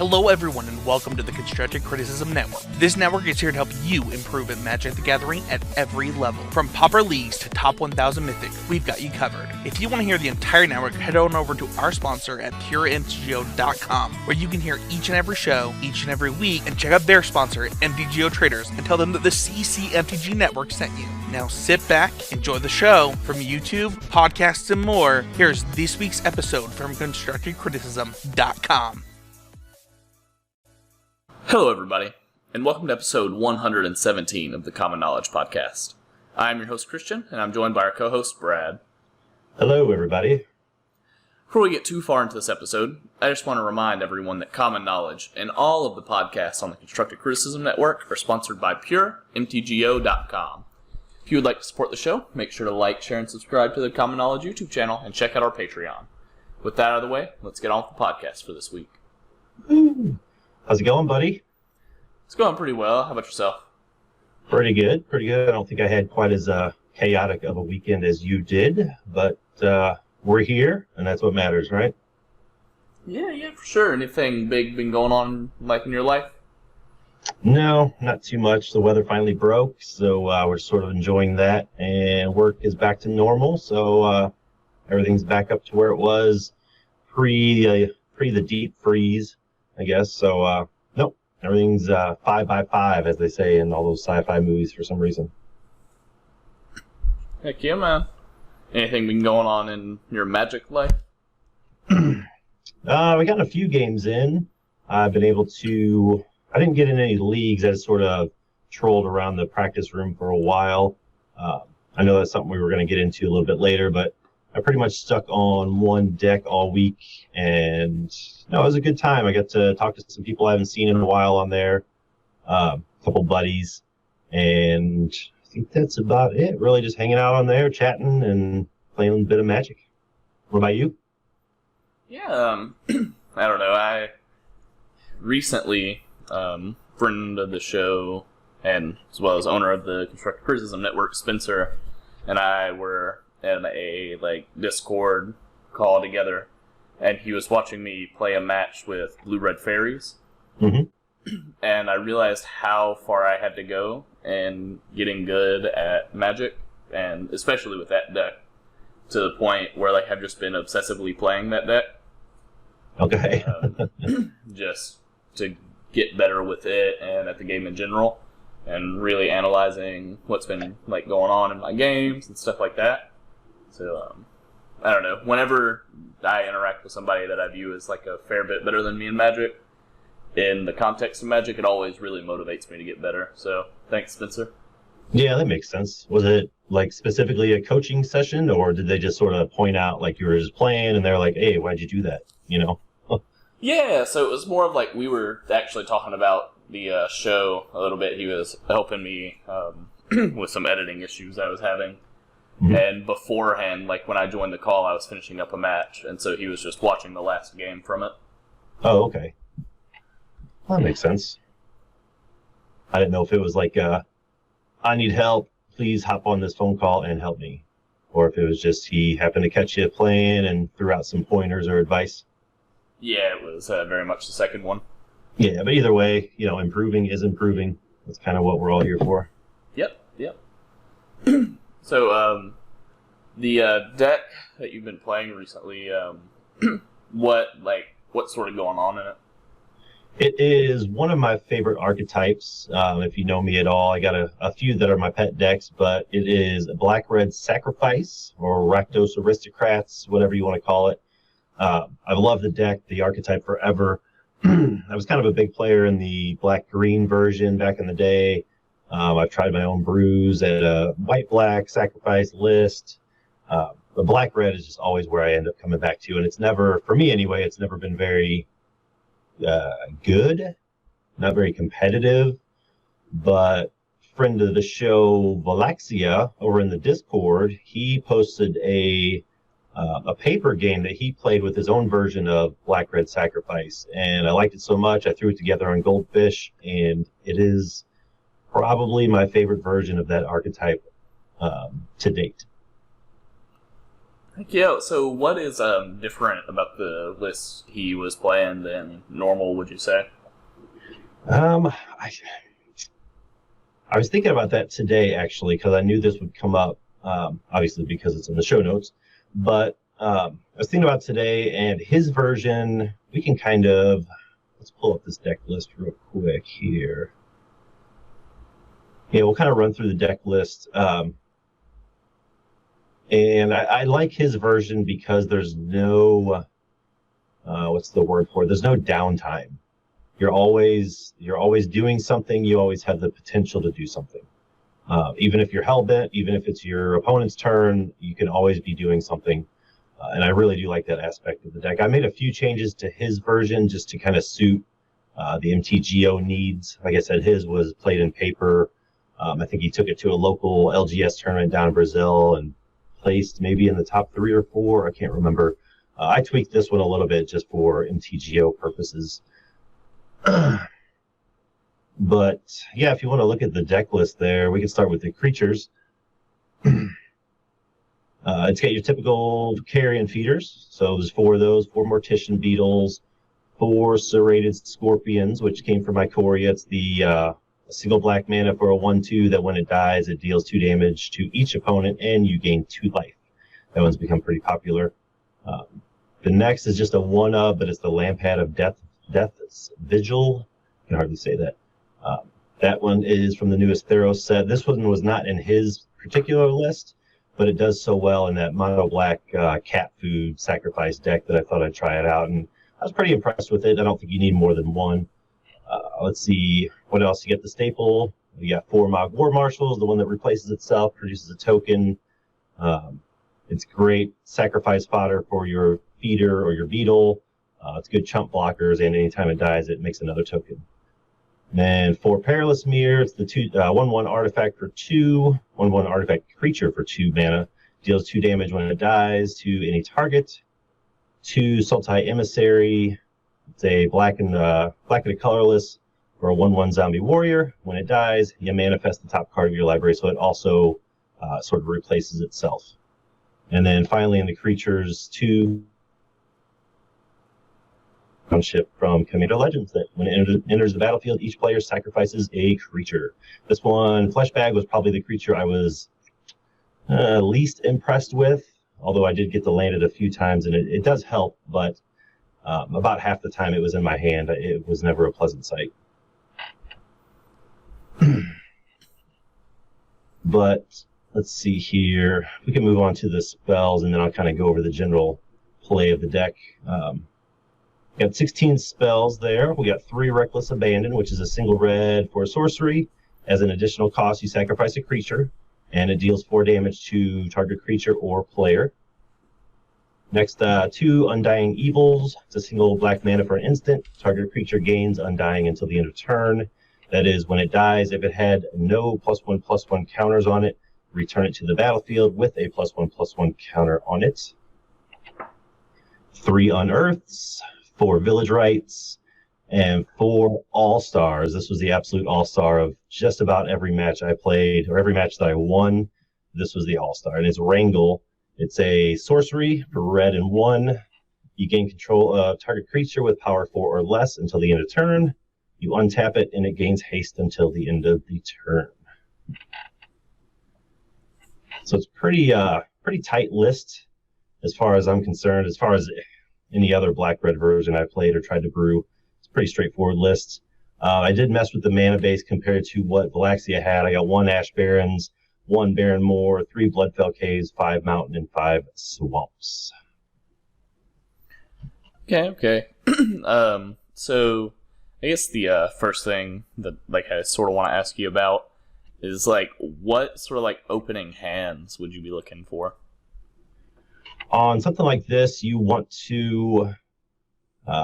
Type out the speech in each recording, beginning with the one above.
Hello everyone and welcome to the Constructive Criticism Network. This network is here to help you improve at Magic the Gathering at every level. From pauper leagues to top 1000 Mythic, we've got you covered. If you want to hear the entire network, head on over to our sponsor at puremtgo.com, where you can hear each and every show, each and every week, and check out their sponsor, MTGO Traders, and tell them that the CCMTG Network sent you. Now sit back, enjoy the show. From YouTube, podcasts, and more, here's this week's episode from ConstructiveCriticism.com. Hello, everybody, and welcome to episode 117 of the Common Knowledge Podcast. I'm your host, Christian, and I'm joined by our co-host, Brad. Hello, everybody. Before we get too far into this episode, I just want to remind everyone that Common Knowledge and all of the podcasts on the Constructive Criticism Network are sponsored by puremtgo.com. If you would like to support the show, make sure to like, share, and subscribe to the Common Knowledge YouTube channel, and check out our Patreon. With that out of the way, let's get on with the podcast for this week. Ooh. How's it going, buddy? It's going pretty well. How about yourself? Pretty good. I don't think I had quite as chaotic of a weekend as you did, but we're here, and that's what matters, right? Yeah, for sure. Anything big been going on, like, in your life? No, not too much. The weather finally broke, so we're sort of enjoying that, and work is back to normal, so everything's back up to where it was pre the deep freeze, I guess. So, nope, everything's 5 by 5, as they say in all those sci-fi movies for some reason. Heck yeah, man. Anything been going on in your Magic life? We got a few games in. I've been able to... I didn't get in any leagues. I just sort of trolled around the practice room for a while. I know that's something we were going to get into a little bit later, but I pretty much stuck on one deck all week, and no, it was a good time. I got to talk to some people I haven't seen in a while on there, a couple buddies, and I think that's about it. Really just hanging out on there, chatting, and playing a bit of Magic. What about you? Yeah, I don't know. I recently, friend of the show, and as well as owner of the Constructive Criticism Network, Spencer, and I were in a Discord call together, and he was watching me play a match with Blue-Red Fairies, and I realized how far I had to go in getting good at Magic, and especially with that deck, to the point where I've just been obsessively playing that deck. Okay. Just to get better with it and at the game in general, and really analyzing what's been going on in my games and stuff like that. So, I don't know. Whenever I interact with somebody that I view as a fair bit better than me in Magic, in the context of Magic, it always really motivates me to get better. So, thanks, Spencer. Yeah, that makes sense. Was it specifically a coaching session, or did they just sort of point out you were just playing and they're like, hey, why'd you do that? Yeah, so it was more of we were actually talking about the show a little bit. He was helping me with some editing issues I was having. Mm-hmm. And beforehand, when I joined the call, I was finishing up a match, and so he was just watching the last game from it. Oh, okay. Well, that makes sense. I didn't know if it was I need help, please hop on this phone call and help me. Or if it was just he happened to catch you playing and threw out some pointers or advice. Yeah, it was very much the second one. Yeah, but either way, improving is improving. That's kind of what we're all here for. Yep. So, the deck that you've been playing recently, what's sort of going on in it? It is one of my favorite archetypes. If you know me at all, I got a few that are my pet decks, but it is a Black-Red Sacrifice, or Rakdos Aristocrats, whatever you want to call it. I've loved the deck, the archetype forever. I was kind of a big player in the black-green version back in the day. I've tried my own Brews at a white-black sacrifice list. The black-red is just always where I end up coming back to, and it's never, for me anyway, it's never been very good, not very competitive, but friend of the show, Valaxia, over in the Discord, he posted a paper game that he played with his own version of Black-Red Sacrifice, and I liked it so much I threw it together on Goldfish, and it is probably my favorite version of that archetype to date. Yeah, so what is different about the list he was playing than normal, would you say? I was thinking about that today, actually, because I knew this would come up, obviously because it's in the show notes. But I was thinking about today, and his version, we can kind of... Let's pull up this deck list real quick here. Yeah, we'll kind of run through the deck list. And I like his version because there's no... what's the word for it? There's no downtime. You're always doing something. You always have the potential to do something. Even if you're hell-bent, even if it's your opponent's turn, you can always be doing something. And I really do like that aspect of the deck. I made a few changes to his version just to kind of suit the MTGO needs. Like I said, his was played in paper. I think he took it to a local LGS tournament down in Brazil and placed maybe in the top 3 or 4. I can't remember. I tweaked this one a little bit just for MTGO purposes. But yeah, if you want to look at the deck list there, we can start with the creatures. It's got your typical carrion feeders. So there's 4 of those, 4 mortician beetles, 4 serrated scorpions, which came from Ikoria. It's the single black mana for a 1/2 that when it dies, it deals 2 damage to each opponent and you gain 2 life. That one's become pretty popular. The next is just a 1-of, but it's the Lampad of Death's Vigil. I can hardly say that. That one is from the newest Theros set. This one was not in his particular list, but it does so well in that mono black cat food sacrifice deck that I thought I'd try it out, and I was pretty impressed with it. I don't think you need more than 1. Let's see what else. You get the staple. You got 4 War Marshals, the one that replaces itself, produces a token. It's great sacrifice fodder for your feeder or your beetle. It's good chump blockers, and anytime it dies, it makes another token. Then 4 Perilous Mirror. It's the 1/1 artifact for 2, 1/1 artifact creature for 2 mana. Deals 2 damage when it dies to any target. 2 Sultai Emissary. It's a black and colorless for a 1/1 zombie warrior. When it dies, you manifest the top card of your library, so it also sort of replaces itself. And then finally in the creatures, 2 ship from Commander Legends that when it enters the battlefield, each player sacrifices a creature. This one, Fleshbag, was probably the creature I was least impressed with, although I did get to land it a few times, and it does help, but about half the time it was in my hand, it was never a pleasant sight. But let's see here. We can move on to the spells, and then I'll kind of go over the general play of the deck. We got 16 spells there. We got 3 Reckless Abandon, which is a single red for a sorcery. As an additional cost, you sacrifice a creature, and it deals 4 damage to target creature or player. Next, 2 Undying Evils. It's a single black mana for an instant. Target creature gains Undying until the end of turn. That is, when it dies, if it had no +1/+1 counters on it, return it to the battlefield with a +1/+1 counter on it. 3 Unearths. 4 Village Rites, and 4 All-Stars. This was the absolute all-star of just about every match I played, or every match that I won. This was the all-star, and it's Wrangle. It's a sorcery for red and 1. You gain control of target creature with power 4 or less until the end of turn. You untap it, and it gains haste until the end of the turn. So it's pretty tight list as far as I'm concerned. As far as any other black-red version I played or tried to brew, it's a pretty straightforward list. I did mess with the mana base compared to what Valaxia had. I got 1 Ash Barrens, 1 Barren Moor, 3 Bloodfell Caves, 5 Mountain, and 5 Swamps. Okay. So I guess the first thing that I sort of want to ask you about is what sort of opening hands would you be looking for? On something like this, you want to,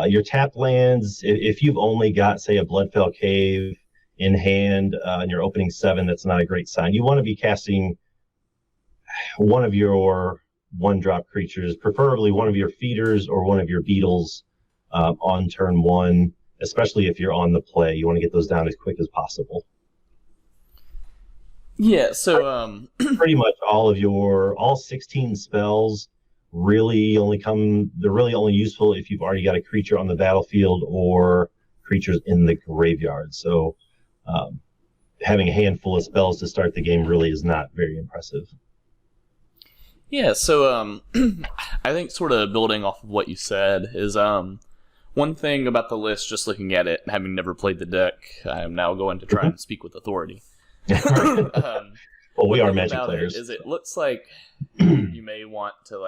your tap lands, if you've only got, say, a Bloodfell Cave in hand and you're opening 7, that's not a great sign. You want to be casting one of your 1-drop creatures, preferably one of your feeders or one of your beetles on turn 1, especially if you're on the play. You want to get those down as quick as possible. Yeah, so pretty much all 16 spells they're really only useful if you've already got a creature on the battlefield or creatures in the graveyard. So having a handful of spells to start the game really is not very impressive. Yeah, so I think sort of building off of what you said is one thing about the list, just looking at it, having never played the deck, I am now going to try and speak with authority. Well, we are Magic players. It looks like you may want to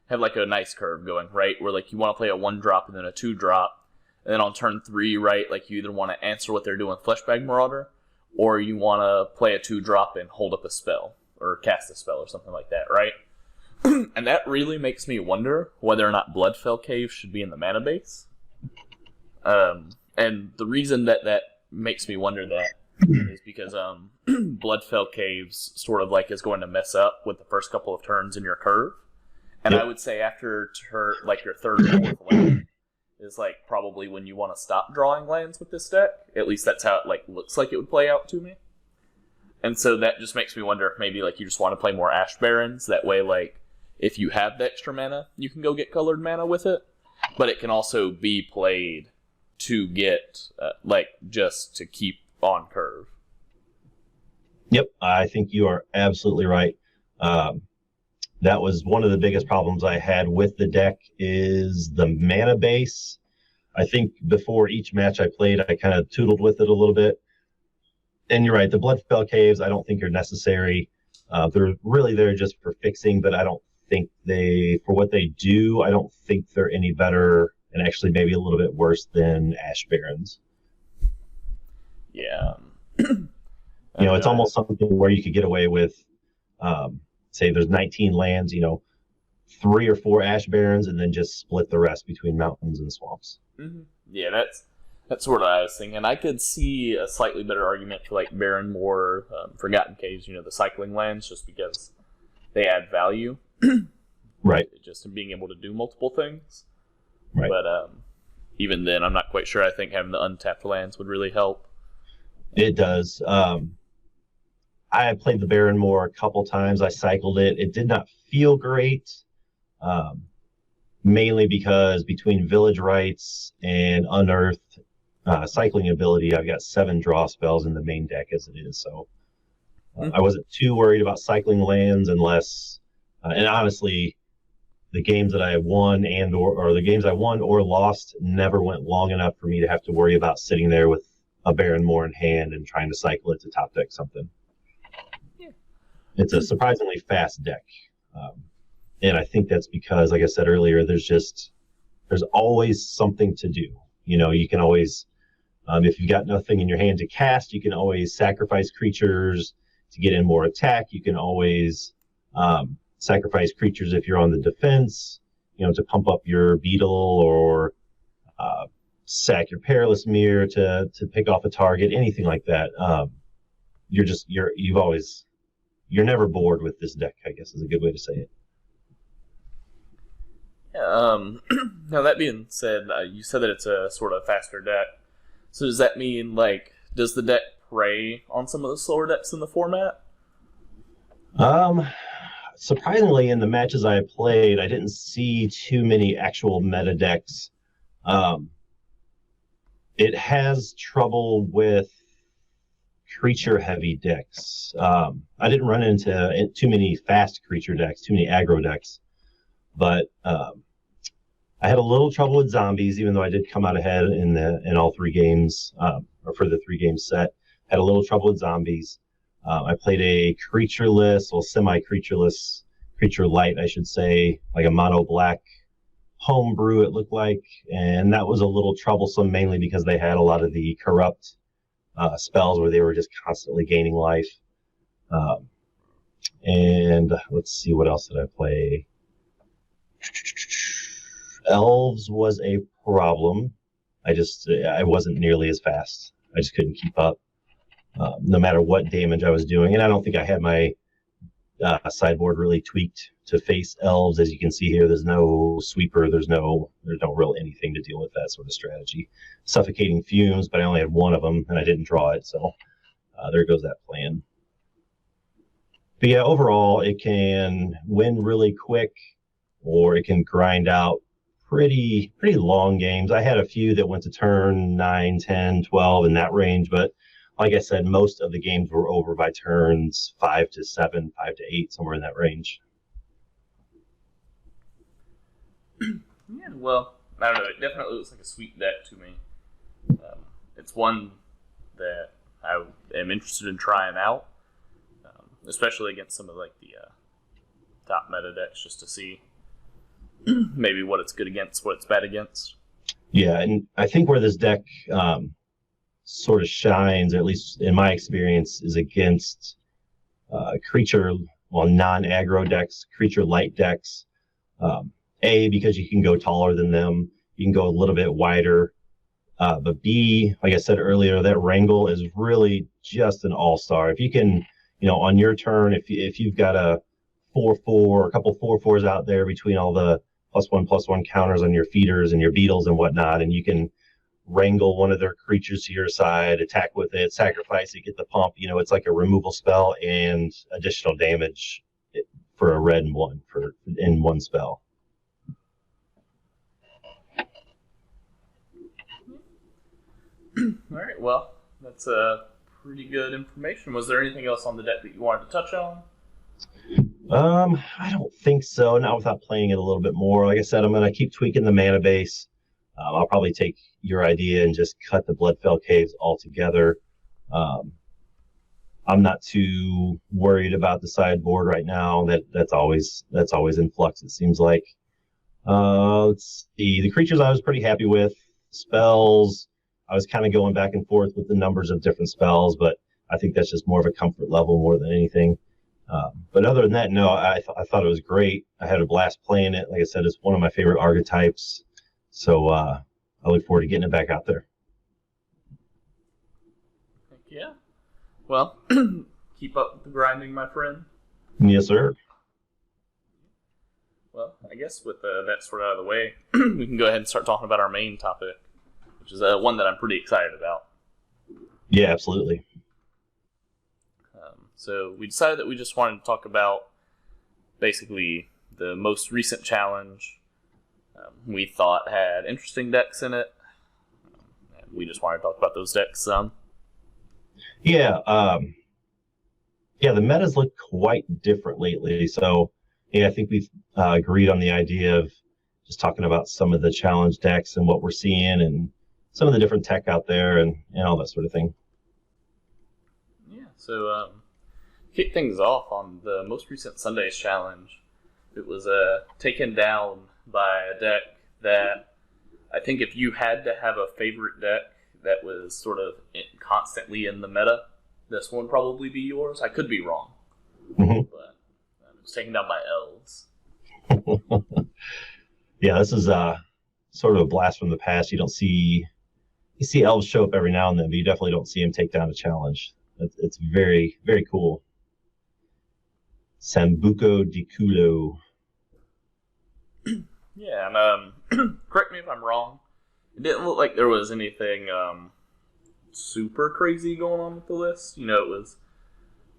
have like a nice curve going, right? Where like you want to play a 1-drop and then a 2-drop, and then on turn 3, right, like you either want to answer what they're doing, Fleshbag Marauder, or you want to play a 2-drop and hold up a spell or cast a spell or something like that, right? And that really makes me wonder whether or not Bloodfell Cave should be in the mana base. And the reason that makes me wonder that is because Bloodfell Caves sort of like is going to mess up with the first couple of turns in your curve. And I would say after your third or fourth land is like probably when you want to stop drawing lands with this deck. At least that's how it looks like it would play out to me. And so that just makes me wonder if maybe you just want to play more Ash Barrens. That way if you have the extra mana, you can go get colored mana with it. But it can also be played to get just to keep on curve. Yep, I think you are absolutely right. That was one of the biggest problems I had with the deck is the mana base. I think before each match I played, I kind of tootled with it a little bit. And you're right, the Bloodfell Caves I don't think are necessary. They're really there just for fixing, but I don't think for what they do, I don't think they're any better, and actually maybe a little bit worse than Ash Barrens. Yeah. It's almost something where you could get away with, say there's 19 lands, 3 or 4 Ash Barrens, and then just split the rest between mountains and swamps. Mm-hmm. Yeah, that's sort of what I was thinking. I could see a slightly better argument for Barren Moor, Forgotten Caves, the cycling lands, just because they add value. Right. Just in being able to do multiple things. Right. But even then, I'm not quite sure. I think having the untapped lands would really help. It does. I played the Barren Moor a couple times. I cycled it. It did not feel great, mainly because between Village Rites and Unearthed cycling ability, I've got 7 draw spells in the main deck as it is. So I wasn't too worried about cycling lands unless, and honestly, the games that I won or the games I won or lost never went long enough for me to have to worry about sitting there with a Barren Moor in hand and trying to cycle it to top deck something. Yeah. It's a surprisingly fast deck. And I think that's because, like I said earlier, there's always something to do. You can always, if you've got nothing in your hand to cast, you can always sacrifice creatures to get in more attack. You can always sacrifice creatures if you're on the defense, to pump up your beetle, or sack your Perilous Mirror to pick off a target, anything like that. You're never bored with this deck, I guess is a good way to say it. Yeah, now that being said, you said that it's a sort of faster deck. So does that mean, does the deck prey on some of the slower decks in the format? Surprisingly, in the matches I played, I didn't see too many actual meta decks. It has trouble with creature-heavy decks. I didn't run into too many fast creature decks, too many aggro decks, but I had a little trouble with zombies, even though I did come out ahead in all 3 games, or for the 3-game set. Had a little trouble with zombies. I played a creatureless, semi-creatureless, creature light, I should say, like a mono black homebrew, it looked like, and that was a little troublesome, mainly because they had a lot of the corrupt spells where they were just constantly gaining life. And let's see, what else did I play? Elves was a problem. I wasn't nearly as fast. I just couldn't keep up, no matter what damage I was doing. And I don't think I had my sideboard really tweaked to face elves. As you can see here, there's no sweeper, there's no real anything to deal with that sort of strategy. Suffocating Fumes, but I only had 1 of them and I didn't draw it, so there goes that plan. But yeah, overall, it can win really quick. or it can grind out pretty long games. I had a few that went to turn 9, 10, 12 in that range, but like I said, most of the games were over by turns 5 to 7, 5 to 8, somewhere in that range. Yeah, well, I don't know. It definitely looks like a sweet deck to me. It's one that I am interested in trying out, especially against some of like the top meta decks, just to see maybe what it's good against, what it's bad against. Yeah, and I think where this deck sort of shines, or at least in my experience, is against creature, non-aggro decks, creature light decks. Because you can go taller than them, you can go a little bit wider. But B, like I said earlier, that Wrangle is really just an all-star. If you can, on your turn, if you've got a 4/4, a couple 4/4s out there between all the +1/+1 counters on your feeders and your beetles and whatnot, and you can wrangle one of their creatures to your side, attack with it, sacrifice it, get the pump. It's like a removal spell and additional damage for a red and one in one spell. All right, well, that's pretty good information. Was there anything else on the deck that you wanted to touch on? I don't think so. Not without playing it a little bit more. Like I said, I'm going to keep tweaking the mana base. I'll probably take your idea and just cut the Bloodfell Caves altogether. I'm not too worried about the sideboard right now. That's always in flux, it seems like. Let's see. The creatures I was pretty happy with. Spells, I was kind of going back and forth with the numbers of different spells, but I think that's just more of a comfort level more than anything. But other than that, no, I thought it was great. I had a blast playing it. Like I said, it's one of my favorite archetypes. So I look forward to getting it back out there. Heck yeah. Well, keep up with the grinding, my friend. Yes, sir. Well, I guess with that sort of out of the way, we can go ahead and start talking about our main topic, which is one that I'm pretty excited about. Yeah, absolutely. So we decided that we just wanted to talk about basically the most recent challenge we thought had interesting decks in it. And we just wanted to talk about those decks some. Yeah, the metas look quite different lately. So, I think we've agreed on the idea of just talking about some of the challenge decks and what we're seeing and some of the different tech out there and all that sort of thing. Yeah, so kick things off on the most recent Sunday's challenge. It was taken down by a deck that I think if you had to have a favorite deck that was sort of constantly in the meta, this one would probably be yours. I could be wrong, Mm-hmm. but it was taken down by elves. Yeah, this is sort of a blast from the past. You see elves show up every now and then, but you definitely don't see them take down a challenge. It's very, very cool. Sambuco di Culo. Yeah, and correct me if I'm wrong. It didn't look like there was anything super crazy going on with the list. It was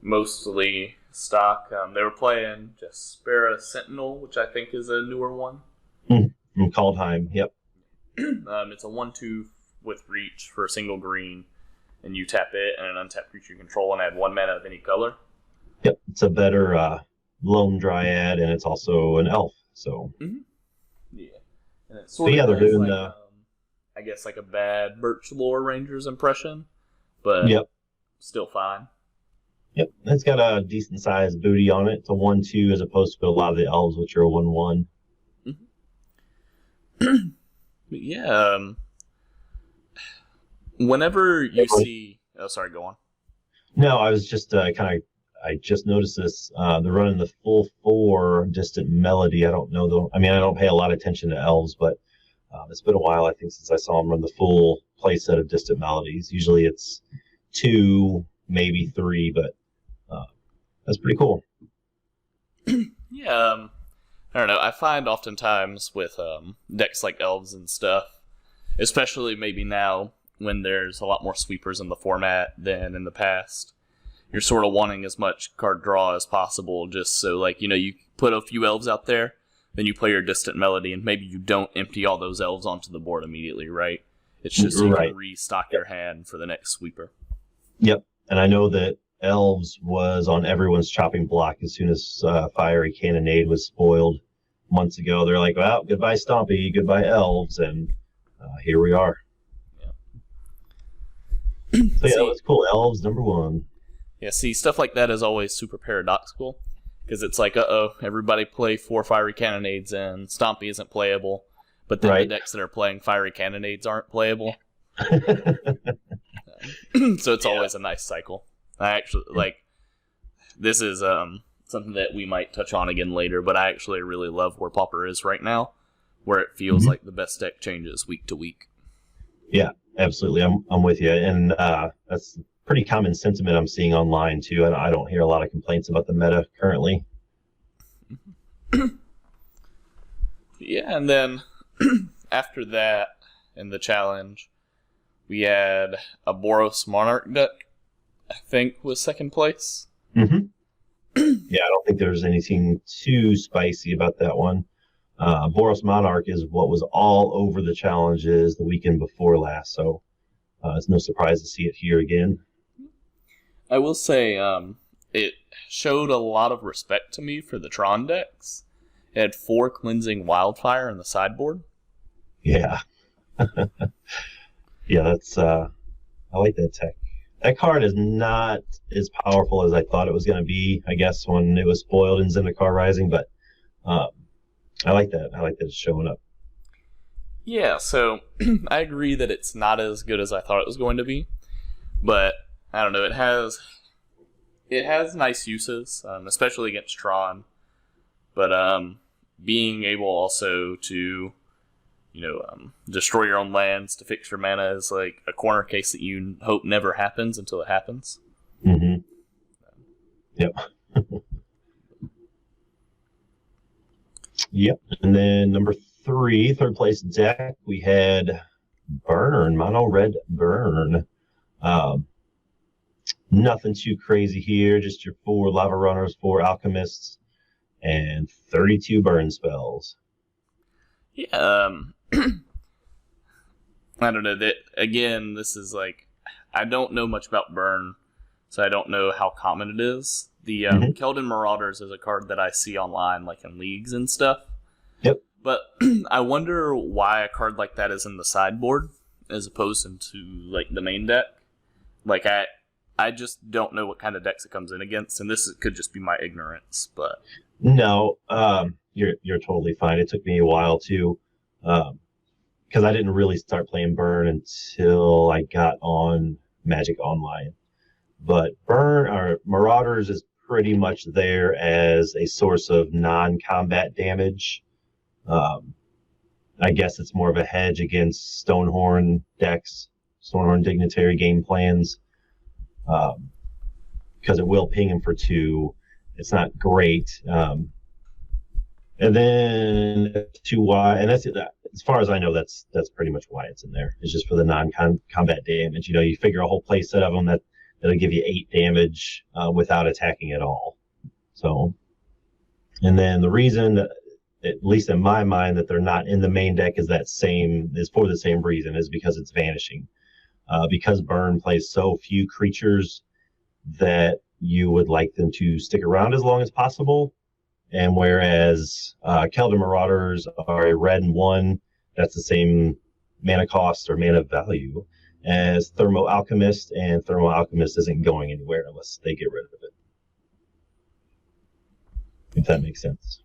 mostly stock. They were playing Jaspera Sentinel, which I think is a newer one. From Kaldheim, yep. It's a 1/2 with reach for a single green, and you tap it and an untapped creature you control and add 1 mana of any color. Yep, it's a better lone dryad, and it's also an elf. So yeah, and it's sort of they're doing I guess like a bad Birch Lore Ranger's impression, but still fine. Yep, it's got a decent sized booty on it. It's a 1/2 as opposed to a lot of the elves, which are a 1/1. But yeah, whenever you see, sorry, go on. No, I was just I just noticed this. They're running the full 4 Distant Melody. I don't know I don't pay a lot of attention to elves, but it's been a while, I think, since I saw them run the full play set of Distant Melodies. Usually it's 2, maybe 3, but that's pretty cool. Yeah, I don't know. I find oftentimes with decks like elves and stuff, especially maybe now when there's a lot more sweepers in the format than in the past, you're sort of wanting as much card draw as possible, just so you put a few elves out there, then you play your Distant Melody, and maybe you don't empty all those elves onto the board immediately, right? It's just so you can restock your hand for the next sweeper. Yep, and I know that elves was on everyone's chopping block as soon as Fiery Cannonade was spoiled months ago. They're like, well, goodbye Stompy, goodbye elves, and here we are. Yeah. So yeah, that's cool. Elves #1. Yeah, see, stuff like that is always super paradoxical, because it's like, everybody play 4 Fiery Cannonades and Stompy isn't playable, but then the decks that are playing Fiery Cannonades aren't playable. So it's always a nice cycle. I actually, this is something that we might touch on again later, but I actually really love where Pauper is right now, where it feels like the best deck changes week to week. Yeah, absolutely. I'm with you. And that's pretty common sentiment I'm seeing online, too. I don't hear a lot of complaints about the meta currently. Yeah, and then after that, in the challenge, we had a Boros Monarch deck, I think, was second place. Mm-hmm. Yeah, I don't think there's anything too spicy about that one. Boros Monarch is what was all over the challenges the weekend before last, so it's no surprise to see it here again. I will say it showed a lot of respect to me for the Tron decks. It had 4 Cleansing Wildfire in the sideboard. Yeah. Yeah, that's I like that tech. That card is not as powerful as I thought it was going to be, I guess, when it was spoiled in Zendikar Rising, but I like that. I like that it's showing up. Yeah, so I agree that it's not as good as I thought it was going to be, but I don't know, it has nice uses, especially against Tron, but being able also to destroy your own lands to fix your mana is like a corner case that you hope never happens until it happens. Mm-hmm. Yep. Yep. And then number 3, third place deck, we had Burn, Mono Red Burn. Nothing too crazy here, just your 4 Lava Runners, 4 Alchemists, and 32 burn spells. Yeah, I don't know, that again, this is like, I don't know much about Burn, so I don't know how common it is. The Keldon Marauders is a card that I see online, like in leagues and stuff. Yep. But I wonder why a card like that is in the sideboard as opposed to like the main deck. Like I just don't know what kind of decks it comes in against, and this could just be my ignorance. But no, you're totally fine. It took me a while to, because I didn't really start playing Burn until I got on Magic Online. But Burn or Marauders is pretty much there as a source of non-combat damage. I guess it's more of a hedge against Stonehorn decks, Stonehorn Dignitary game plans, because it will ping him for 2. It's not great. And then 2Y, and that's as far as I know, that's pretty much why it's in there. It's just for the non-combat damage. You figure a whole play set of them that'll give you 8 damage without attacking at all. So, and then the reason that, at least in my mind, that they're not in the main deck is for the same reason, is because it's vanishing. Because Burn plays so few creatures that you would like them to stick around as long as possible. And whereas Keldon Marauders are a red and 1, that's the same mana cost or mana value as Thermo Alchemist, and Thermo Alchemist isn't going anywhere unless they get rid of it. If that makes sense.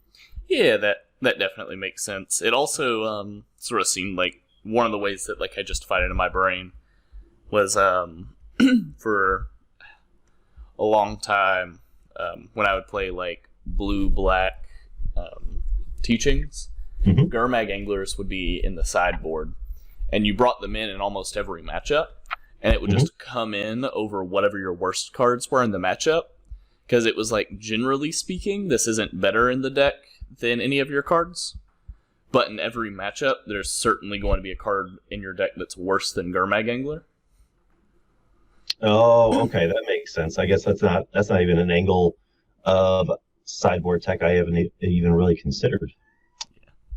Yeah, that definitely makes sense. It also sort of seemed like one of the ways that I justified it in my brain was for a long time when I would play blue-black teachings, Gurmag Anglers would be in the sideboard, and you brought them in almost every matchup, and it would just come in over whatever your worst cards were in the matchup, because it was generally speaking, this isn't better in the deck than any of your cards, but in every matchup, there's certainly going to be a card in your deck that's worse than Gurmag Angler. Oh, okay, that makes sense. I guess that's not even an angle of sideboard tech I haven't even really considered.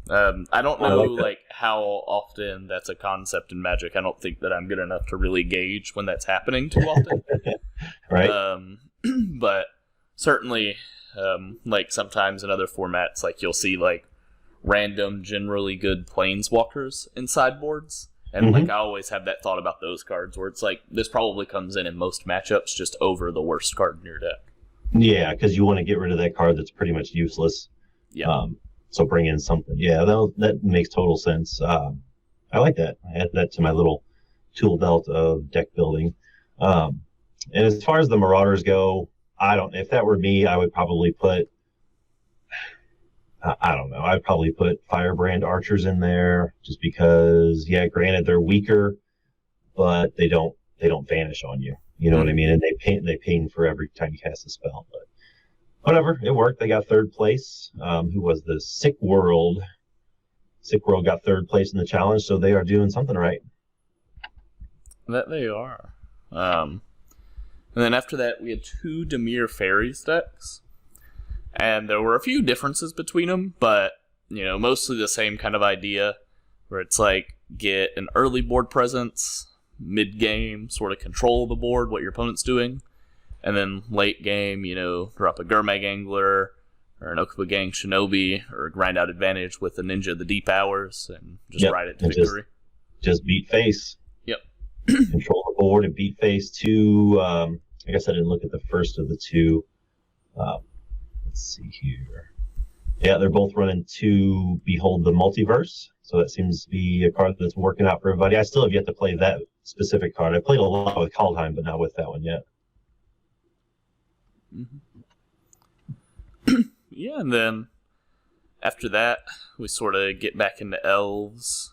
I don't I know like that. like how often that's a concept in Magic. I don't think that I'm good enough to really gauge when that's happening too often. Right. But certainly, like sometimes in other formats, like you'll see like random, generally good planeswalkers in sideboards. And like I always have that thought about those cards where it's like this probably comes in most matchups just over the worst card in your deck. Yeah, because you want to get rid of that card that's pretty much useless. Yeah. So bring in something. Yeah, that makes total sense. I like that. I add that to my little tool belt of deck building. And as far as the Marauders go, if that were me, I would probably put, I don't know, I'd probably put Firebrand Archers in there just because, yeah, granted they're weaker, but they don't vanish on you. You know what I mean? And they ping for every time you cast a spell. But whatever, it worked. They got third place. Who was the Sick World? Sick World got third place in the challenge, so they are doing something right. That they are. And then after that, we had 2 Dimir Fairies decks. And there were a few differences between them, but, mostly the same kind of idea, where it's like, get an early board presence, mid-game, sort of control the board, what your opponent's doing, and then late game, drop a Gurmag Angler, or an Okubogang Shinobi, or grind out advantage with a Ninja of the Deep Hours, and just ride it to victory. Just beat face. Yep. Control the board and beat face. 2, I guess I didn't look at the first of the 2. Let's see here. Yeah, they're both running 2 Behold the Multiverse, so that seems to be a card that's working out for everybody. I still have yet to play that specific card. I played a lot with Kaldheim, but not with that one yet. Yeah, and then after that, we sort of get back into Elves.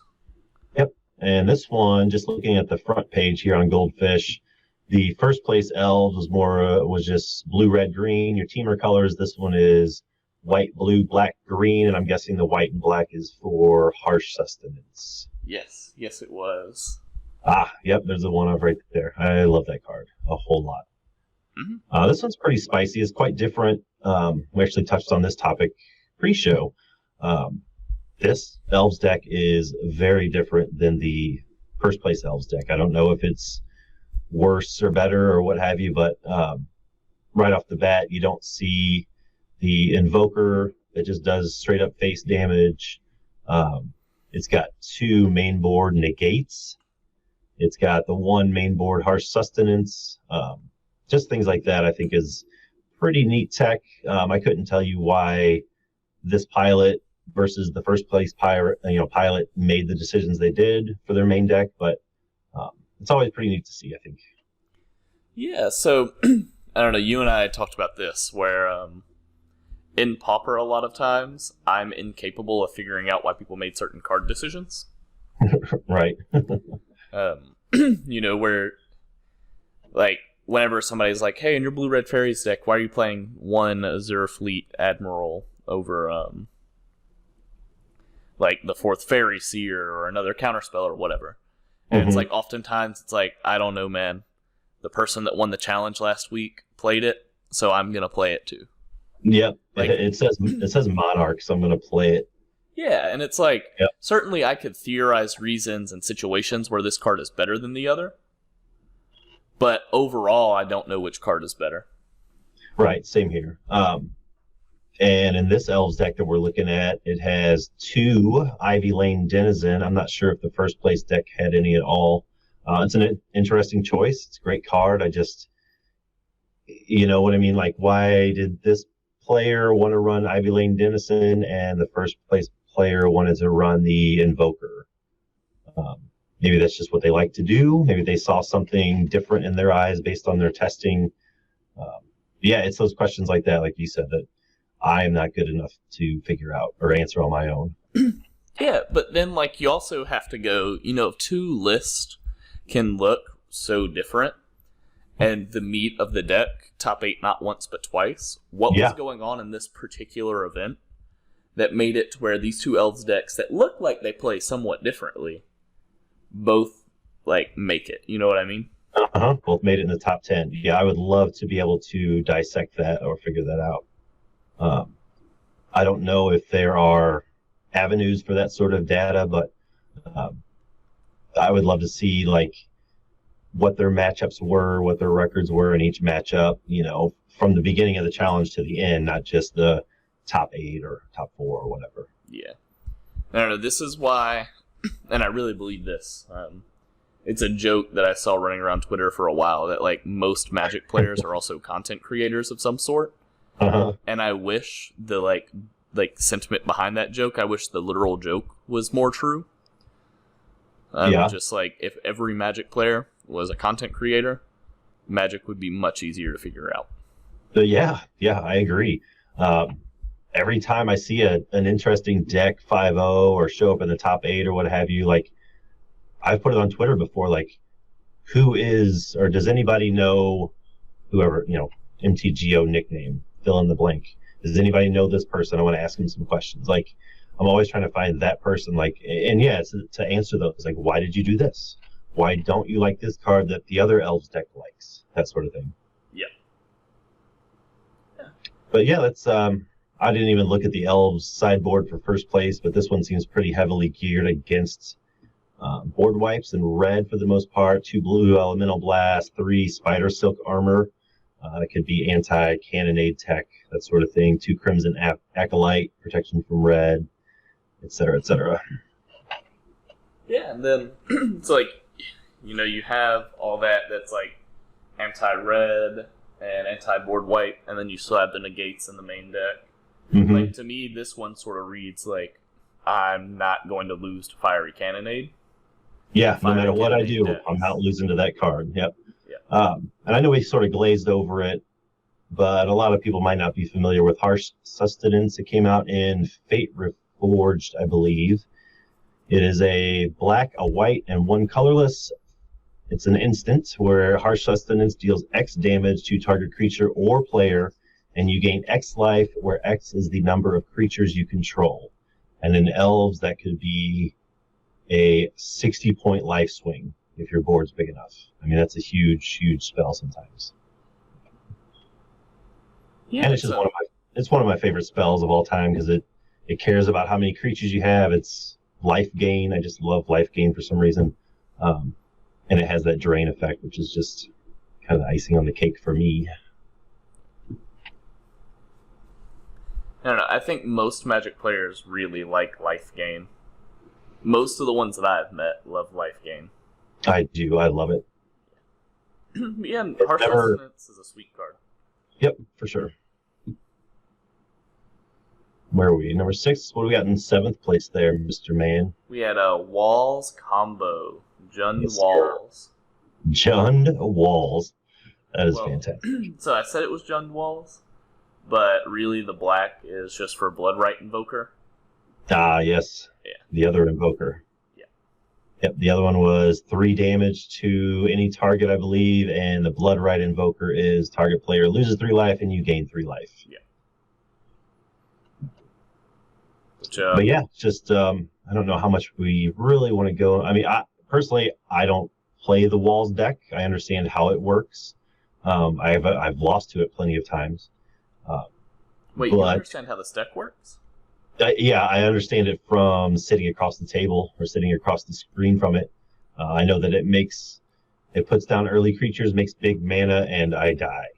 Yep, and this one, just looking at the front page here on Goldfish, the first place Elves was just blue, red, green. Your teamer colors, this one is white, blue, black, green, and I'm guessing the white and black is for Harsh Sustenance. Yes, it was. Yep, there's the one right there. I love that card a whole lot. This one's pretty spicy. It's quite different. We actually touched on this topic pre-show. This Elves deck is very different than the first place Elves deck. I don't know if it's worse or better or what have you, but right off the bat, you don't see the Invoker that just does straight up face damage. It's got 2 main board negates. It's got the 1 main board Harsh Sustenance. Just things like that I think is pretty neat tech. I couldn't tell you why this pilot versus the first place pilot made the decisions they did for their main deck, but it's always pretty neat to see, I think. Yeah, so I don't know, you and I talked about this, where in Pauper a lot of times, I'm incapable of figuring out why people made certain card decisions. Right. Where, like, whenever somebody's like, hey, in your Blue-Red Fairies deck, why are you playing 1 Azure Fleet Admiral over, like, the 4th Fairy Seer or another counterspell or whatever? And it's like, oftentimes, it's like, I don't know, man. The person that won the challenge last week played it, so I'm going to play it too. Yep. Like, it says Monarch, so I'm going to play it. Yeah, and it's like, certainly I could theorize reasons and situations where this card is better than the other, but overall, I don't know which card is better. Right, same here. And in this Elves deck that we're looking at, it has 2 Ivy Lane Denizen. I'm not sure if the first place deck had any at all. It's an interesting choice. It's a great card. I just, you know what I mean? Like, why did this player want to run Ivy Lane Denizen and the first place player wanted to run the Invoker? Maybe that's just what they like to do. Maybe they saw something different in their eyes based on their testing. Yeah, it's those questions like that, like you said, that I am not good enough to figure out or answer on my own. Yeah, but then, like, you also have to go, if 2 lists can look so different, and the meat of the deck, top 8 not once but twice, what was going on in this particular event that made it to where these 2 Elves decks that look like they play somewhat differently both, like, make it? You know what I mean? Both made it in the top 10. Yeah, I would love to be able to dissect that or figure that out. I don't know if there are avenues for that sort of data, but I would love to see like what their matchups were, what their records were in each matchup, from the beginning of the challenge to the end, not just the top 8 or top 4 or whatever. Yeah. I don't know, this is why, and I really believe this, it's a joke that I saw running around Twitter for a while, that like most Magic players are also content creators of some sort. Uh-huh. And I wish the like sentiment behind that joke, I wish the literal joke was more true. Just like if every Magic player was a content creator, Magic would be much easier to figure out. Yeah, I agree. Every time I see an interesting deck 5-0 or show up in the top 8 or what have you, like I've put it on Twitter before, like who is, or does anybody know whoever, MTGO nickname, fill in the blank. Does anybody know this person? I want to ask him some questions. Like I'm always trying to find that person, like, and yeah, it's to answer those, like, why did you do this? Why don't you like this card that the other Elves deck likes? That sort of thing. Yeah. But yeah, that's, I didn't even look at the Elves sideboard for first place, but this one seems pretty heavily geared against board wipes in red for the most part, 2 blue elemental blast, 3 spider silk armor. It could be anti-cannonade tech, that sort of thing, 2 crimson acolyte, protection from red, etc., etc. Yeah, and then it's like, you have all that's like anti-red and anti-board wipe, and then you still have the negates in the main deck. Mm-hmm. Like, to me, this one sort of reads like, I'm not going to lose to Fiery Cannonade. Yeah, no matter what I do, I'm not losing to that card. Yep. Yeah. And I know we sort of glazed over it, but a lot of people might not be familiar with Harsh Sustenance. It came out in Fate Reforged, I believe. It is a black, a white, and 1 colorless. It's an instant where Harsh Sustenance deals X damage to target creature or player, and you gain X life, where X is the number of creatures you control. And in Elves, that could be a 60-point life swing if your board's big enough. I mean, that's a huge, huge spell sometimes. Yeah, and it's just one of my favorite spells of all time because it cares about how many creatures you have. It's life gain. I just love life gain for some reason. And it has that drain effect, which is just kind of the icing on the cake for me. I don't know. I think most Magic players really like life gain. Most of the ones that I've met love life gain. I do. I love it. Yeah, and Harsh Sustenance is a sweet card. Yep, for sure. Where are we? Number 6? What do we got in 7th place there, Mr. Man? We had a Walls combo. Jund Walls. Jund Walls. That is fantastic. So I said it was Jund Walls, but really the black is just for Bloodright Invoker. Ah, yes. Yeah. The other Invoker. Yeah. Yep, the other one was 3 damage to any target, I believe, and the Bloodright Invoker is target player loses 3 life and you gain 3 life. Yeah. But yeah, just I don't know how much we really want to go. I mean, personally, I don't play the Walls deck. I understand how it works. I've lost to it plenty of times. Wait, you understand how this deck works? Yeah, I understand it from sitting across the table or sitting across the screen from it. I know that it puts down early creatures, makes big mana, and I die.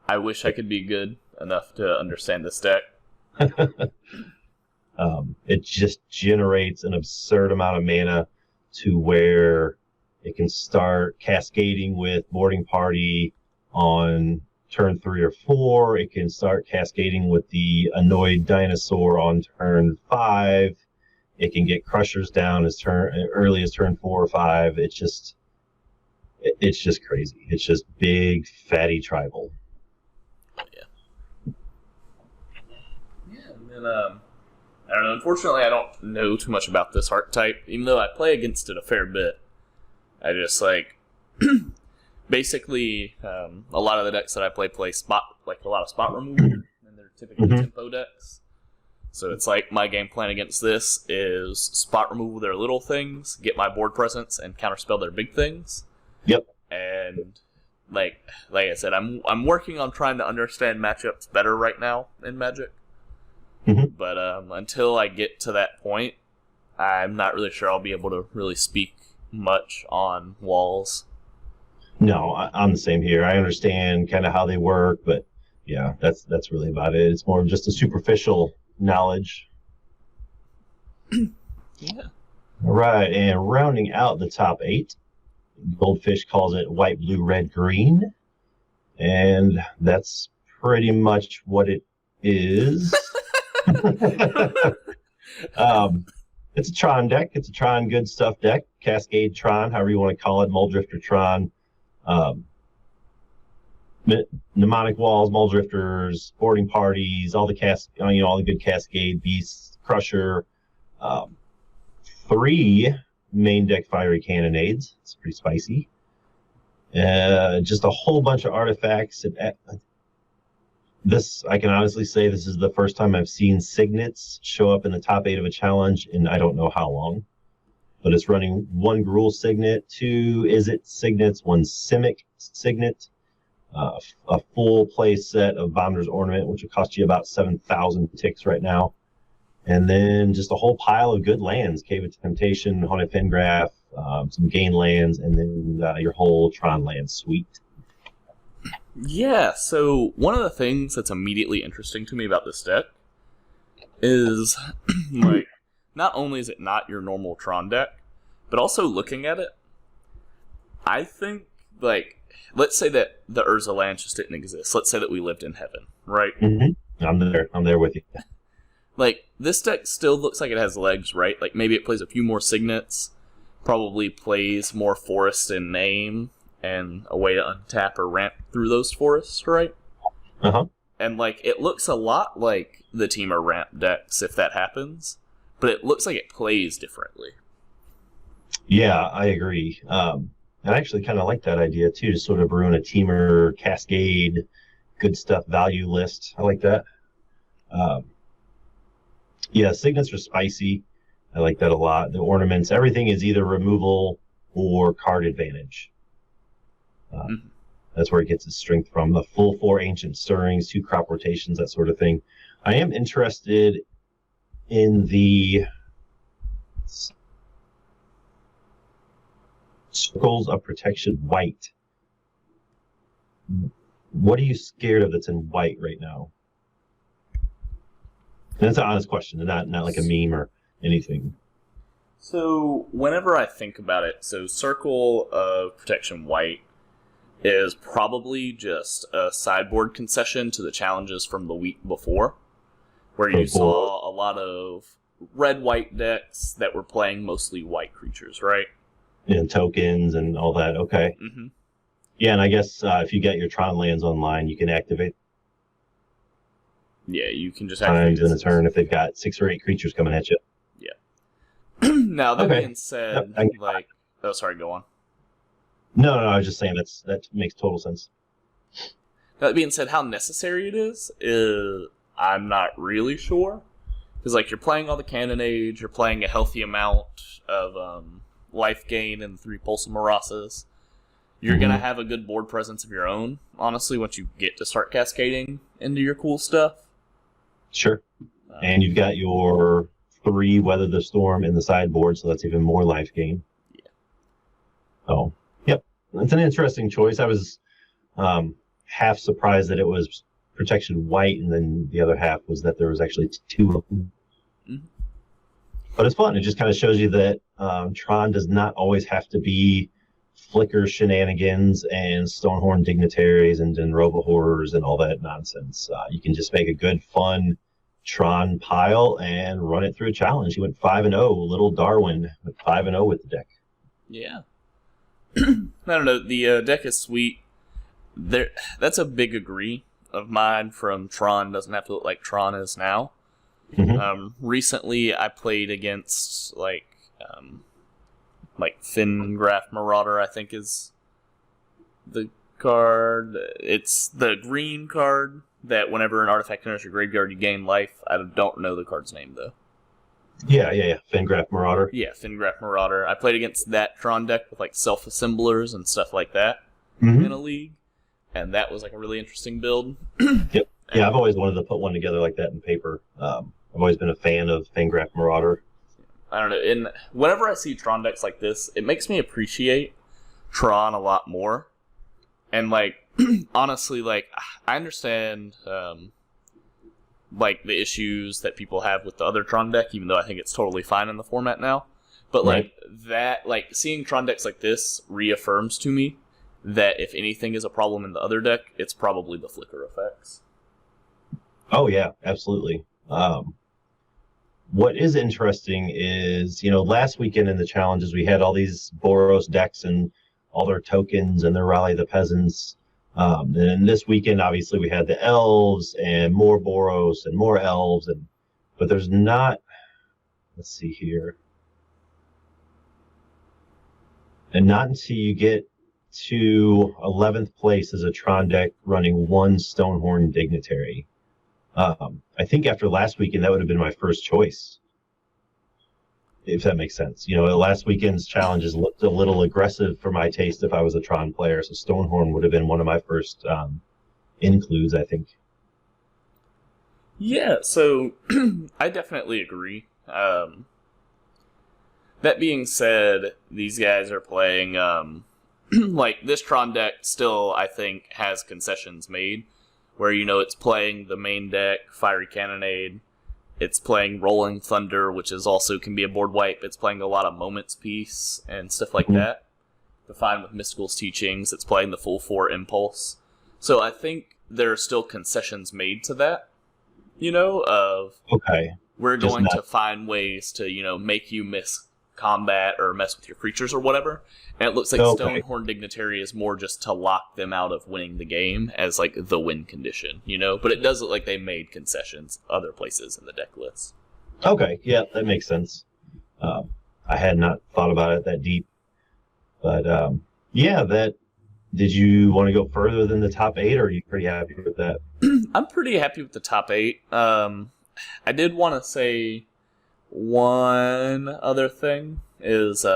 I wish I could be good enough to understand this deck. It just generates an absurd amount of mana to where it can start cascading with Boarding Party on turn 3 or 4. It can start cascading with the Annoyed Dinosaur on turn 5. It can get Crushers down as early as turn 4 or 5. It's just crazy. It's just big, fatty tribal. Yeah. Yeah, and then I don't know. Unfortunately, I don't know too much about this archetype, even though I play against it a fair bit. I just basically, a lot of the decks that I play a lot of spot removal, and they're typically tempo decks. So it's like my game plan against this is spot removal their little things, get my board presence, and counterspell their big things. Yep. And like I said, I'm working on trying to understand matchups better right now in Magic. Mhm. But until I get to that point, I'm not really sure I'll be able to really speak much on walls. No, I'm the same here. I understand kind of how they work, but yeah, that's really about it. It's more of just a superficial knowledge. Yeah. All right, and rounding out the top 8, Goldfish calls it white, blue, red, green, and that's pretty much what it is. It's a Tron deck. It's a Tron good stuff deck. Cascade Tron, however you want to call it. Muldrifter Tron. Mnemonic walls, Muldrifters, boarding parties, all the all the good Cascade beasts, Crusher. 3 main deck fiery cannonades. It's pretty spicy. Just a whole bunch of artifacts. This, I can honestly say, this is the first time I've seen signets show up in the top 8 of a challenge in I don't know how long. But it's running 1 Gruul signet, 2 Izzet signets, 1 Simic signet, a full play set of Bomber's Ornament, which will cost you about 7,000 ticks right now. And then just a whole pile of good lands, Cave of Temptation, Haunted Fengraf, some gain lands, and then your whole Tron land suite. Yeah, so one of the things that's immediately interesting to me about this deck is, like, not only is it not your normal Tron deck, but also looking at it, I think, like, let's say that the Urza land just didn't exist. Let's say that we lived in heaven, right? Mm-hmm. I'm there with you. Like, this deck still looks like it has legs, right? Like, maybe it plays a few more signets, probably plays more forest in name, and a way to untap or ramp through those forests, right? Uh-huh. And, like, it looks a lot like the Teamer ramp decks if that happens, but it looks like it plays differently. Yeah, I agree. I actually kind of like that idea, too, to sort of ruin a Teamer, Cascade, good stuff value list. I like that. Yeah, signets are spicy. I like that a lot. The ornaments, everything is either removal or card advantage. That's where it gets its strength from. The full 4 Ancient Stirrings, 2 crop rotations, that sort of thing. I am interested in the Circles of Protection white. What are you scared of that's in white right now? And that's an honest question, not like a meme or anything. So, whenever I think about it, so Circle of Protection white is probably just a sideboard concession to the challenges from the week before, where you saw a lot of red-white decks that were playing mostly white creatures, right? And tokens and all that, okay. Mm-hmm. Yeah, and I guess if you get your Tron lands online, you can activate Yeah, you can just activate times in a turn if they've got 6 or 8 creatures coming at you. Yeah. Now, that Okay. being said, like... Oh, sorry, go on. No, I was just saying that makes total sense. That being said, how necessary it is I'm not really sure. Because, like, you're playing all the Cannonade, you're playing a healthy amount of life gain and 3 Pulse of Marasas. You're going to have a good board presence of your own, honestly, once you get to start cascading into your cool stuff. Sure. And you've got your 3 Weather the Storm in the sideboard, so that's even more life gain. Yeah. Oh, yep. It's an interesting choice. I was half surprised that it was Protection white, and then the other half was that there was actually 2 of them. Mm-hmm. But it's fun. It just kind of shows you that Tron does not always have to be Flicker shenanigans and Stonehorn Dignitaries and Denrova Horrors and all that nonsense. You can just make a good, fun Tron pile and run it through a challenge. He went 5-0. Little Darwin went 5-0 with the deck. Yeah. I don't know. The deck is sweet. That's a big agree of mine from Tron. Doesn't have to look like Tron is now. Mm-hmm. Recently, I played against like Fengraf Marauder, I think is the card. It's the green card that whenever an artifact enters your graveyard, you gain life. I don't know the card's name, though. Yeah. Fengraf Marauder. Yeah, Fengraf Marauder. I played against that Tron deck with like self-assemblers and stuff like that in a league. And that was like a really interesting build. Yep. Yeah, I've always wanted to put one together like that in paper. I've always been a fan of Fangraph Marauder. I don't know. And whenever I see Tron decks like this, it makes me appreciate Tron a lot more. And like, honestly, like I understand like the issues that people have with the other Tron deck, even though I think it's totally fine in the format now. But like that, like seeing Tron decks like this reaffirms to me that if anything is a problem in the other deck, it's probably the flicker effects. Oh yeah, absolutely. What is interesting is, last weekend in the challenges, we had all these Boros decks and all their tokens and their Rally the Peasants. And this weekend, obviously, we had the elves and more Boros and more elves. But there's not, let's see here. And not until you get to 11th place as a Tron deck running one Stonehorn Dignitary. I think after last weekend, that would have been my first choice, if that makes sense. Last weekend's challenges looked a little aggressive for my taste if I was a Tron player, so Stonehorn would have been one of my first includes, I think. Yeah, so I definitely agree. That being said, these guys are playing, like, this Tron deck still, I think, has concessions made. Where, it's playing the main deck, Fiery Cannonade. It's playing Rolling Thunder, which is also can be a board wipe. It's playing a lot of Moments Piece and stuff like that. Defined with Mystical's Teachings. It's playing the full 4 Impulse. So I think there are still concessions made to that. We're going to find ways to, make you miss combat or mess with your creatures or whatever. And it looks like Stonehorn Dignitary is more just to lock them out of winning the game as like the win condition, But it does look like they made concessions other places in the deck list. Okay, yeah, that makes sense. I had not thought about it that deep. But did you want to go further than the top 8, or are you pretty happy with that? I'm pretty happy with the top 8. I did want to say one other thing is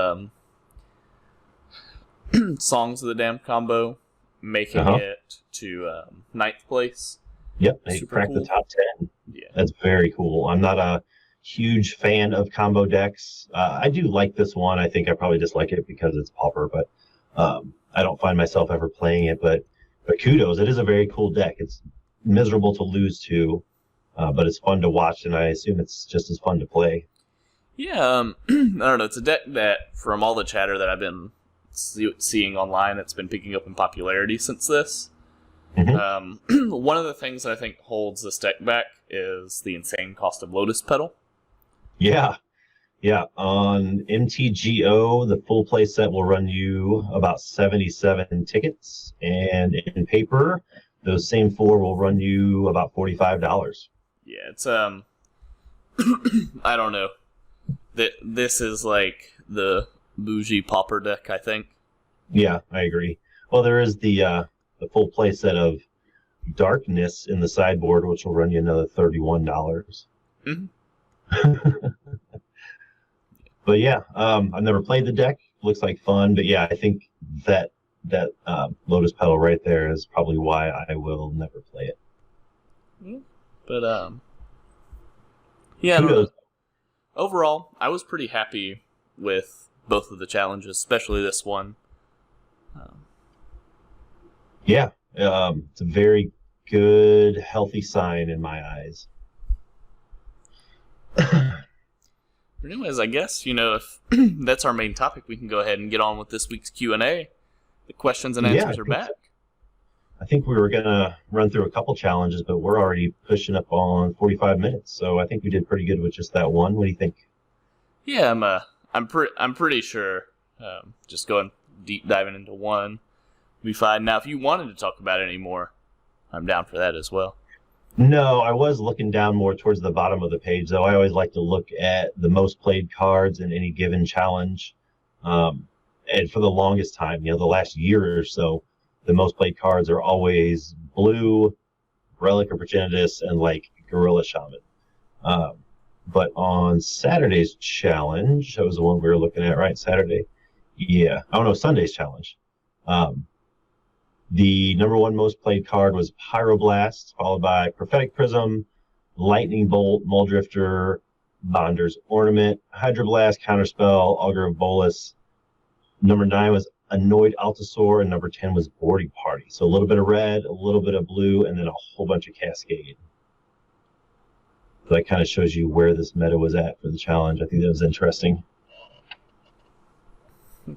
Songs of the Damned combo making it to 9th place. Yep, they cracked the top 10. Yeah, that's very cool. I'm not a huge fan of combo decks. I do like this one. I think I probably dislike it because it's pauper, but I don't find myself ever playing it. But kudos, it is a very cool deck. It's miserable to lose to, but it's fun to watch, and I assume it's just as fun to play. Yeah, I don't know. It's a deck that, from all the chatter that I've been seeing online, it's been picking up in popularity since this. One of the things that I think holds this deck back is the insane cost of Lotus Petal. Yeah. On MTGO, the full play set will run you about 77 tickets, and in paper, those same 4 will run you about $45. Yeah, it's I don't know. This is like the bougie pauper deck, I think. Yeah, I agree. Well, there is the full play set of Darkness in the sideboard, which will run you another $31. But yeah, I've never played the deck. Looks like fun, but yeah, I think that Lotus Petal right there is probably why I will never play it. But yeah, overall, I was pretty happy with both of the challenges, especially this one. It's a very good, healthy sign in my eyes. Anyways, I guess, if that's our main topic, we can go ahead and get on with this week's Q&A. The questions and answers are back. I think we were going to run through a couple challenges, but we're already pushing up on 45 minutes, so I think we did pretty good with just that one. What do you think? Yeah, I'm pretty sure just going deep diving into one will be fine. Now, if you wanted to talk about it anymore, I'm down for that as well. No, I was looking down more towards the bottom of the page, though. I always like to look at the most played cards in any given challenge. And for the longest time, the last year or so, the most played cards are always Blue, Relic of Progenitus, and Gorilla Shaman. But on Saturday's challenge, that was the one we were looking at, right? Saturday? Yeah. Oh, no, Sunday's challenge. The number one most played card was Pyroblast, followed by Prophetic Prism, Lightning Bolt, Muldrifter, Bonder's Ornament, Hydroblast, Counterspell, Augur of Bolus. Number 9 was Annoyed Altasaur, and number 10 was Boarding Party. So a little bit of red, a little bit of blue, and then a whole bunch of Cascade. So that kind of shows you where this meta was at for the challenge. I think that was interesting.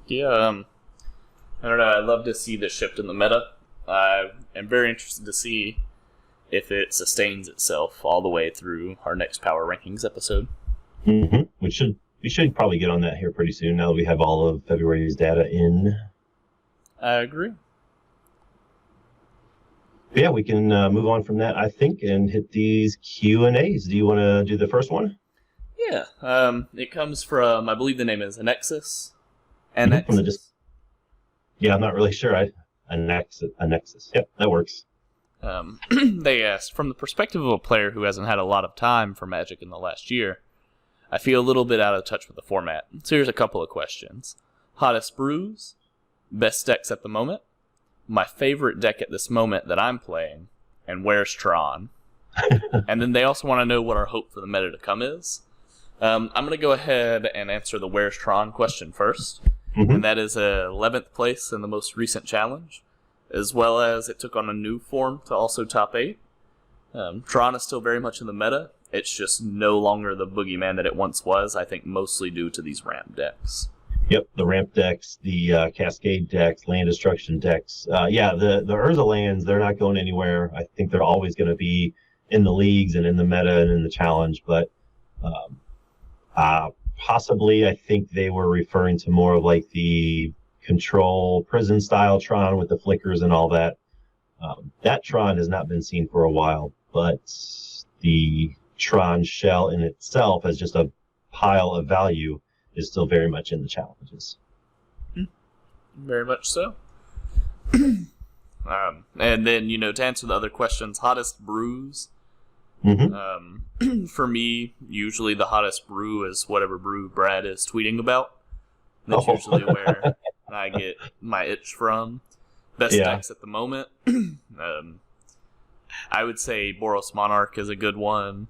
Yeah, I don't know. I'd love to see the shift in the meta. I am very interested to see if it sustains itself all the way through our next Power Rankings episode. Mm-hmm. We should probably get on that here pretty soon, now that we have all of February's data in. I agree. Yeah, we can move on from that, I think, and hit these Q&As. Do you want to do the first one? Yeah. It comes from, I believe the name is Annexus. From yeah, I'm not really sure. Annexus. Yep, that works. They asked, from the perspective of a player who hasn't had a lot of time for Magic in the last year, I feel a little bit out of touch with the format. So here's a couple of questions. Hottest brews, best decks at the moment, my favorite deck at this moment that I'm playing, and where's Tron? And then they also want to know what our hope for the meta to come is. I'm going to go ahead and answer the where's Tron question first. Mm-hmm. And that is 11th place in the most recent challenge, as well as it took on a new form to also top 8. Tron is still very much in the meta. It's just no longer the boogeyman that it once was, I think mostly due to these ramp decks. Yep, the ramp decks, the Cascade decks, land destruction decks. Yeah, the Urza lands, they're not going anywhere. I think they're always going to be in the leagues and in the meta and in the challenge, but possibly I think they were referring to more of like the Control prison style Tron with the flickers and all that. That Tron has not been seen for a while, but the Tron shell in itself as just a pile of value is still very much in the challenges. Very much so. And then, to answer the other questions, hottest brews. Mm-hmm. For me, usually the hottest brew is whatever brew Brad is tweeting about. That's usually where I get my itch from. Best decks at the moment. I would say Boros Monarch is a good one.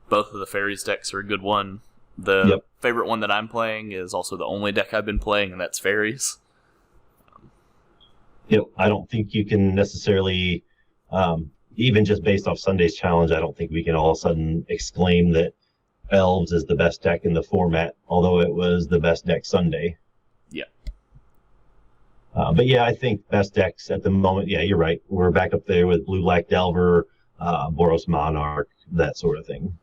Both of the Fairies decks are a good one. The favorite one that I'm playing is also the only deck I've been playing, and that's Fairies. Yep, I don't think you can necessarily, even just based off Sunday's challenge, I don't think we can all of a sudden exclaim that Elves is the best deck in the format, although it was the best deck Sunday. Yeah. But yeah, I think best decks at the moment, yeah, you're right. We're back up there with Blue Black Delver, Boros Monarch, that sort of thing.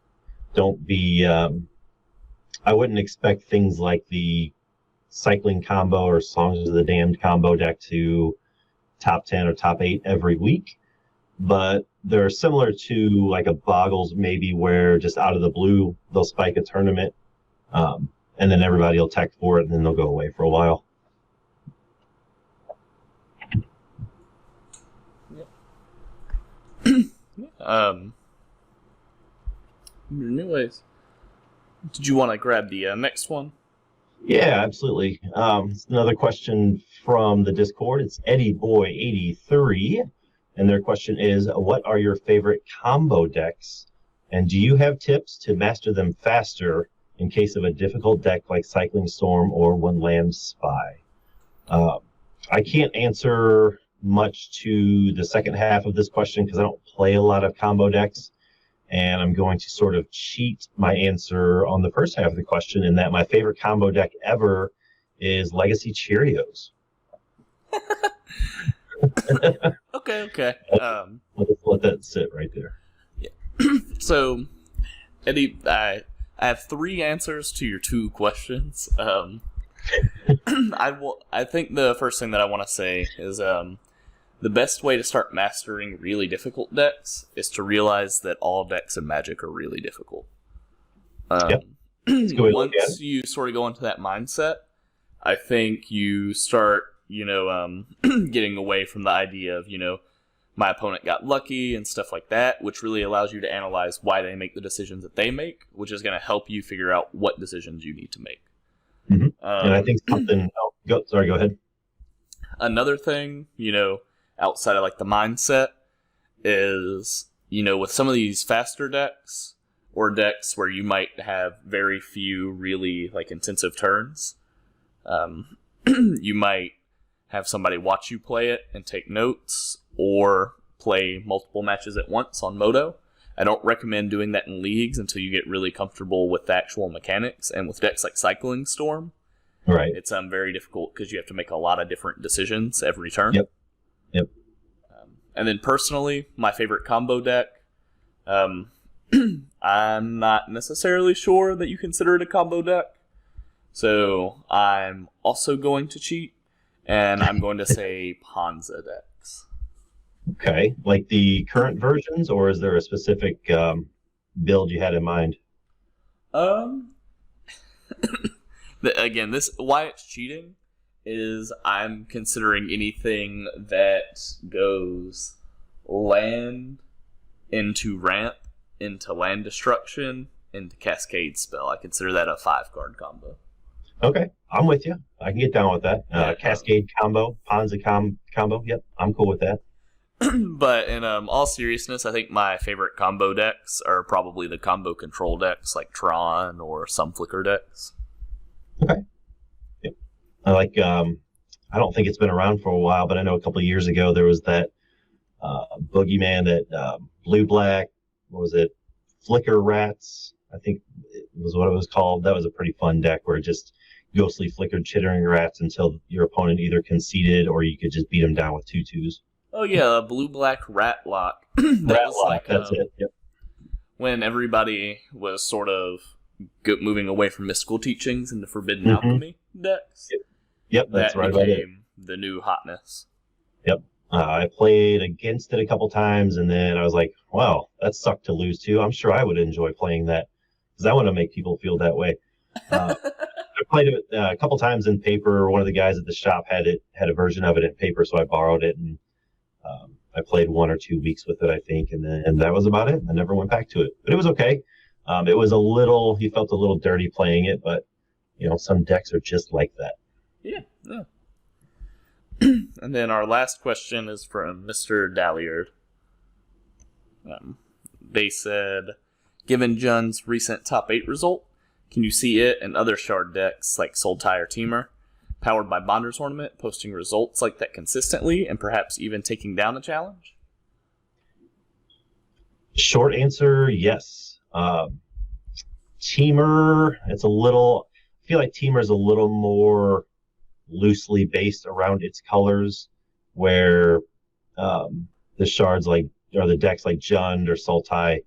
Don't be, I wouldn't expect things like the Cycling combo or Songs of the Damned combo deck to top 10 or top 8 every week. But they're similar to like a Boggles maybe, where just out of the blue, they'll spike a tournament, and then everybody will tech for it, and then they'll go away for a while. Anyways, did you want to grab the next one? Yeah, absolutely. It's another question from the Discord. It's Eddie Boy 83, and their question is, what are your favorite combo decks, and do you have tips to master them faster in case of a difficult deck like Cycling Storm or One Land Spy? I can't answer much to the second half of this question because I don't play a lot of combo decks, and I'm going to sort of cheat my answer on the first half of the question in that my favorite combo deck ever is Legacy Cheerios. Okay. Let's let that sit right there. Yeah. So, Eddie, I have 3 answers to your 2 questions. I think the first thing that I want to say is the best way to start mastering really difficult decks is to realize that all decks in Magic are really difficult. Once you sort of go into that mindset, I think you start, getting away from the idea of, my opponent got lucky and stuff like that, which really allows you to analyze why they make the decisions that they make, which is going to help you figure out what decisions you need to make. Mm-hmm. And I think something... go ahead. Another thing, outside of like the mindset is, with some of these faster decks or decks where you might have very few really like intensive turns, you might have somebody watch you play it and take notes or play multiple matches at once on Moto. I don't recommend doing that in leagues until you get really comfortable with the actual mechanics, and with decks like Cycling Storm, Right. it's very difficult because you have to make a lot of different decisions every turn. Yep. And then personally, my favorite combo deck, I'm not necessarily sure that you consider it a combo deck, so I'm also going to cheat, and I'm going to say Panza decks. Okay. Like the current versions, or is there a specific build you had in mind? Again, why it's cheating is I'm considering anything that goes land into ramp, into land destruction, into cascade spell. I consider that a 5-card combo. Okay, I'm with you. I can get down with that. Yeah. Cascade combo, Panza combo. Yep, I'm cool with that. But in all seriousness, I think my favorite combo decks are probably the combo control decks like Tron or some Flicker decks. Okay. Yep. I like. I don't think it's been around for a while, but I know a couple of years ago there was that boogeyman that blue black. What was it? Flicker Rats. I think it was what it was called. That was a pretty fun deck where it just ghostly flickered chittering rats until your opponent either conceded or you could just beat them down with 2/2s. Oh yeah, blue black rat lock. That's it. Yep. When everybody was sort of moving away from mystical teachings into forbidden alchemy decks. Yep, that's that right about it. became the new hotness. Yep. I played against it a couple times, and then I was like, wow, that sucked to lose too. I'm sure I would enjoy playing that because I want to make people feel that way. I played it a couple times in paper. One of the guys at the shop had a version of it in paper, so I borrowed it, and I played 1 or 2 weeks with it, I think, and that was about it. I never went back to it, but it was okay. It was he felt a little dirty playing it, but some decks are just like that. Yeah. And then our last question is from Mr. Dalliard. They said, given Jun's recent top 8 result, can you see it and other shard decks like Sultai or Temur, powered by Bonder's Ornament, posting results like that consistently and perhaps even taking down a challenge? Short answer, yes. Temur, I feel like Temur is a little more loosely based around its colors, where the shards or the decks like Jund or Sultai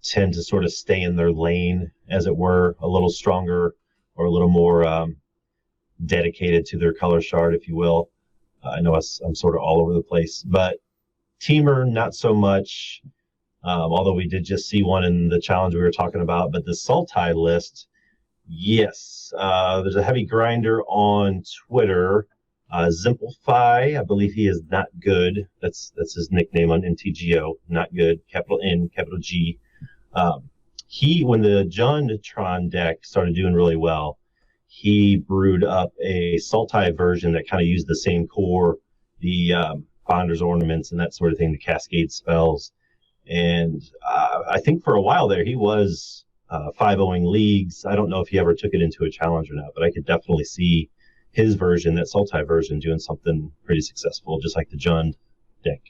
tend to sort of stay in their lane, as it were, a little stronger or a little more dedicated to their color shard, if you will. I know I'm sort of all over the place, but Temur, not so much, although we did just see one in the challenge we were talking about. But the Sultai list, yes, there's a heavy grinder on Twitter, Zimplify. I believe he is not good. That's his nickname on NTGO. Not good. Capital N, capital G. When the Jund-Tron deck started doing really well, he brewed up a Sultai version that kind of used the same core, the Bonder's Ornaments and that sort of thing, the Cascade spells. And I think for a while there, he was 5-0ing leagues. I don't know if he ever took it into a challenge or not, but I could definitely see his version, that Sultai version, doing something pretty successful, just like the Jund deck.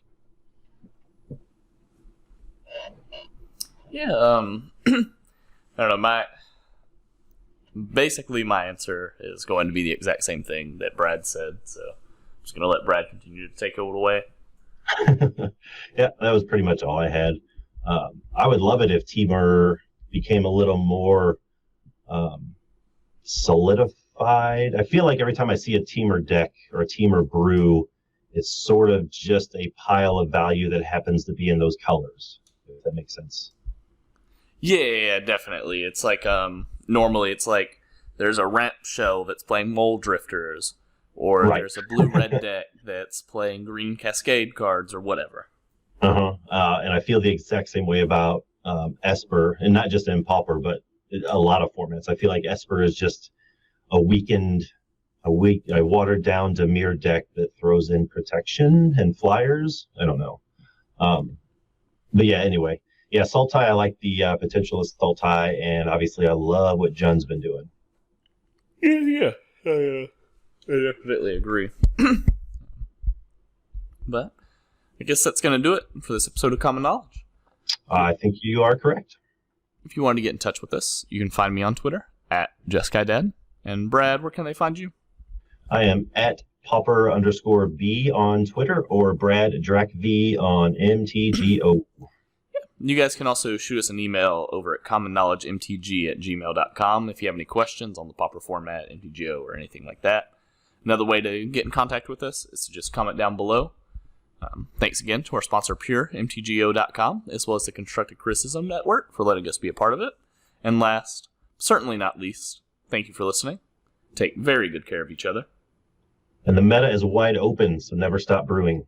Yeah, I don't know, basically my answer is going to be the exact same thing that Brad said, so I'm just going to let Brad continue to take it away. Yeah, that was pretty much all I had. I would love it if Temur became a little more solidified. I feel like every time I see a Temur deck or a Temur brew, it's sort of just a pile of value that happens to be in those colors, if that makes sense. Yeah, definitely. It's like, normally it's like there's a ramp shell that's playing Mole Drifters, or Right. there's a blue-red deck that's playing green Cascade cards, or whatever. And I feel the exact same way about Esper, and not just in Pauper, but a lot of formats. I feel like Esper is just a weakened a watered down Dimir deck that throws in protection and flyers. I don't know. But yeah, anyway. Yeah, Sultai, I like the potential of Sultai, and obviously I love what Jun's been doing. Yeah. I definitely agree. But I guess that's going to do it for this episode of Common Knowledge. I think you are correct. If you want to get in touch with us, you can find me on Twitter at JustGuyDad. And Brad, where can they find you? I am at pauper_B on Twitter or Brad DrakV on MTGO. You guys can also shoot us an email over at commonknowledgemtg@gmail.com if you have any questions on the pauper format, MTGO, or anything like that. Another way to get in contact with us is to just comment down below. Thanks again to our sponsor, PureMTGO.com, as well as the Constructive Criticism Network for letting us be a part of it. And last, certainly not least, thank you for listening. Take very good care of each other. And the meta is wide open, so never stop brewing.